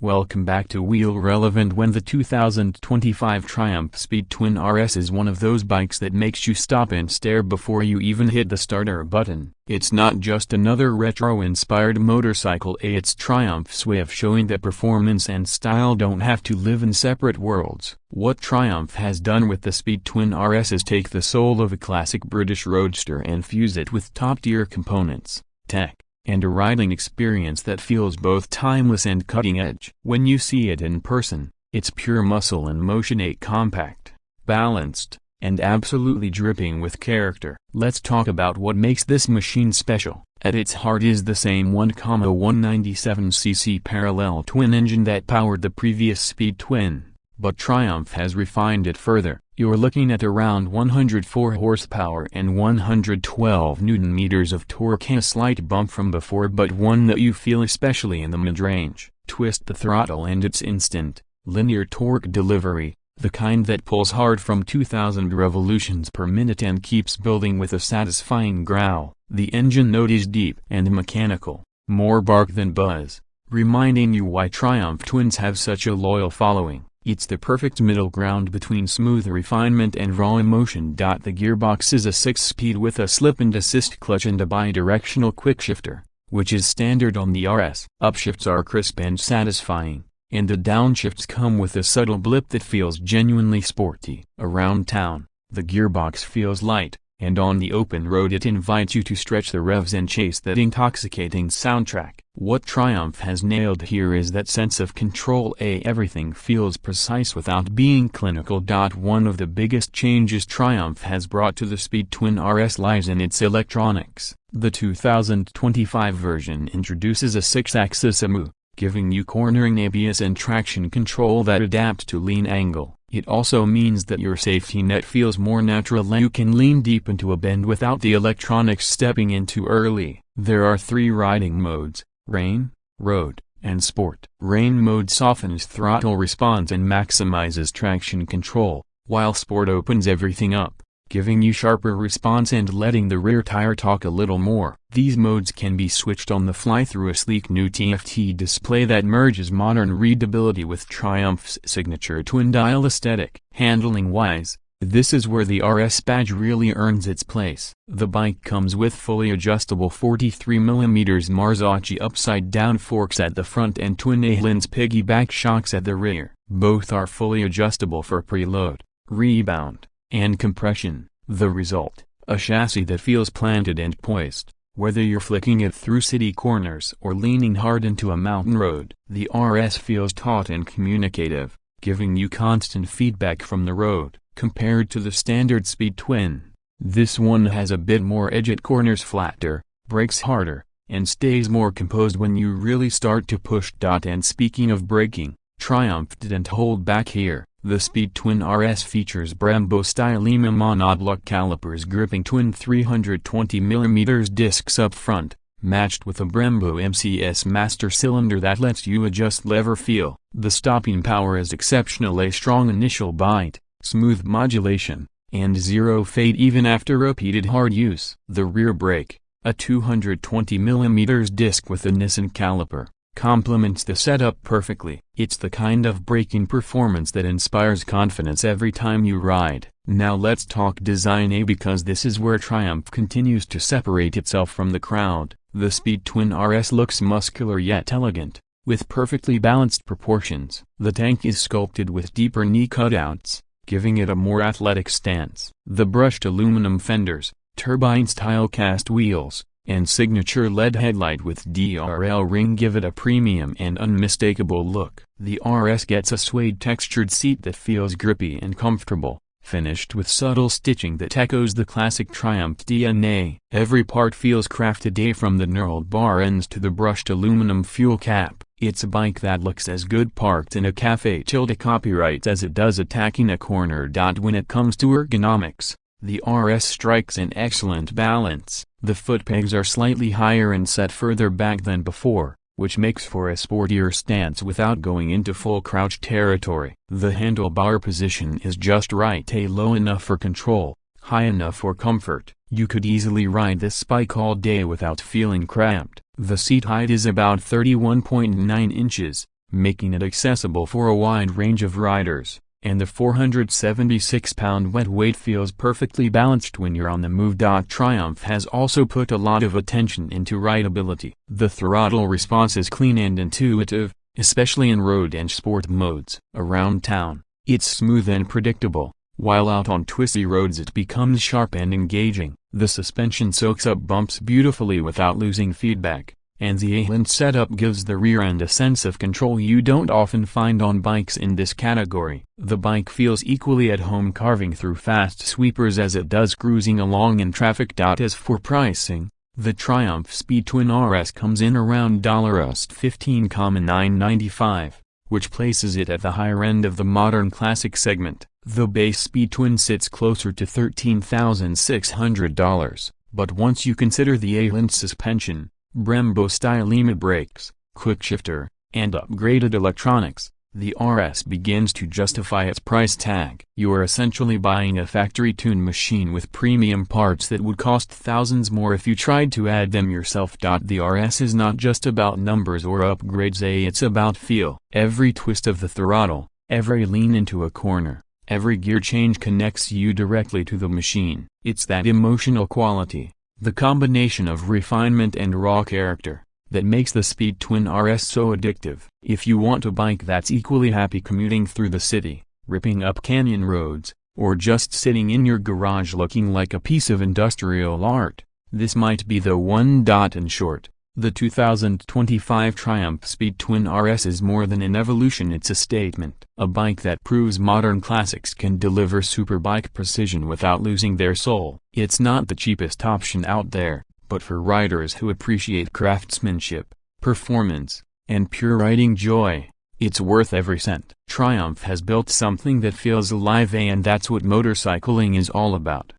Welcome back to Wheel Relevant. When the 2025 Triumph Speed Twin RS is one of those bikes that makes you stop and stare before you even hit the starter button. It's not just another retro-inspired motorcycle, it's Triumph's way of showing that performance and style don't have to live in separate worlds. What Triumph has done with the Speed Twin RS is take the soul of a classic British roadster and fuse it with top-tier components, tech, and a riding experience that feels both timeless and cutting-edge. When you see it in person, it's pure muscle and motion, compact, balanced, and absolutely dripping with character. Let's talk about what makes this machine special. At its heart is the same 1,197cc parallel twin engine that powered the previous Speed Twin, but Triumph has refined it further. You're looking at around 104 horsepower and 112 Nm of torque, a slight bump from before but one that you feel especially in the mid-range. Twist the throttle and it's instant, linear torque delivery, the kind that pulls hard from 2000 revolutions per minute and keeps building with a satisfying growl. The engine note is deep and mechanical, more bark than buzz, reminding you why Triumph Twins have such a loyal following. It's the perfect middle ground between smooth refinement and raw emotion. The gearbox is a 6-speed with a slip-and-assist clutch and a bi-directional quickshifter, which is standard on the RS. Upshifts are crisp and satisfying, and the downshifts come with a subtle blip that feels genuinely sporty. Around town, the gearbox feels light, and on the open road it invites you to stretch the revs and chase that intoxicating soundtrack. What Triumph has nailed here is that sense of control. Everything feels precise without being clinical. One of the biggest changes Triumph has brought to the Speed Twin RS lies in its electronics. The 2025 version introduces a 6-axis EMU, giving you cornering ABS and traction control that adapt to lean angle. It also means that your safety net feels more natural and you can lean deep into a bend without the electronics stepping in too early. There are 3 riding modes: Rain, Road, and Sport. Rain mode softens throttle response and maximizes traction control, while Sport opens everything up, giving you sharper response and letting the rear tire talk a little more. These modes can be switched on the fly through a sleek new TFT display that merges modern readability with Triumph's signature twin-dial aesthetic. Handling-wise, this is where the RS badge really earns its place. The bike comes with fully adjustable 43mm Marzocchi upside-down forks at the front and twin Öhlins piggyback shocks at the rear. Both are fully adjustable for preload, rebound, and compression. The result, a chassis that feels planted and poised, whether you're flicking it through city corners or leaning hard into a mountain road. The RS feels taut and communicative, giving you constant feedback from the road. Compared to the standard Speed Twin, this one has a bit more edge at corners, flatter, brakes harder, and stays more composed when you really start to push. And speaking of braking, Triumph didn't hold back here. The Speed Twin RS features Brembo Stylema monoblock calipers gripping twin 320mm discs up front, matched with a Brembo MCS master cylinder that lets you adjust lever feel. The stopping power is exceptional, a strong initial bite, smooth modulation, and zero fade even after repeated hard use. The rear brake, a 220mm disc with a Nissan caliper, complements the setup perfectly. It's the kind of braking performance that inspires confidence every time you ride. Now let's talk design, because this is where Triumph continues to separate itself from the crowd. The Speed Twin RS looks muscular yet elegant, with perfectly balanced proportions. The tank is sculpted with deeper knee cutouts, giving it a more athletic stance. The brushed aluminum fenders, turbine-style cast wheels, and signature LED headlight with DRL ring give it a premium and unmistakable look. The RS gets a suede textured seat that feels grippy and comfortable, finished with subtle stitching that echoes the classic Triumph DNA. Every part feels crafted, from the knurled bar ends to the brushed aluminum fuel cap. It's a bike that looks as good parked in a café copyright as it does attacking a corner. When it comes to ergonomics, the RS strikes an excellent balance. The foot pegs are slightly higher and set further back than before, which makes for a sportier stance without going into full crouch territory. The handlebar position is just right, low enough for control, high enough for comfort. You could easily ride this bike all day without feeling cramped. The seat height is about 31.9 inches, making it accessible for a wide range of riders, and the 476-pound wet weight feels perfectly balanced when you're on the move. Triumph has also put a lot of attention into rideability. The throttle response is clean and intuitive, especially in road and sport modes. Around town, it's smooth and predictable, while out on twisty roads it becomes sharp and engaging. The suspension soaks up bumps beautifully without losing feedback, and the Öhlins setup gives the rear end a sense of control you don't often find on bikes in this category. The bike feels equally at home carving through fast sweepers as it does cruising along in traffic. As for pricing, the Triumph Speed Twin RS comes in around $15,995, which places it at the higher end of the modern classic segment. The base Speed Twin sits closer to $13,600, but once you consider the Öhlins suspension, Brembo Stylema brakes, quickshifter, and upgraded electronics, the RS begins to justify its price tag. You are essentially buying a factory-tuned machine with premium parts that would cost thousands more if you tried to add them yourself. The RS is not just about numbers or upgrades, it's about feel. Every twist of the throttle, every lean into a corner, every gear change connects you directly to the machine. It's that emotional quality, the combination of refinement and raw character, that makes the Speed Twin RS so addictive. If you want a bike that's equally happy commuting through the city, ripping up canyon roads, or just sitting in your garage looking like a piece of industrial art, this might be the one. In short, the 2025 Triumph Speed Twin RS is more than an evolution, it's a statement. A bike that proves modern classics can deliver superbike precision without losing their soul. It's not the cheapest option out there, but for riders who appreciate craftsmanship, performance, and pure riding joy, it's worth every cent. Triumph has built something that feels alive, and that's what motorcycling is all about.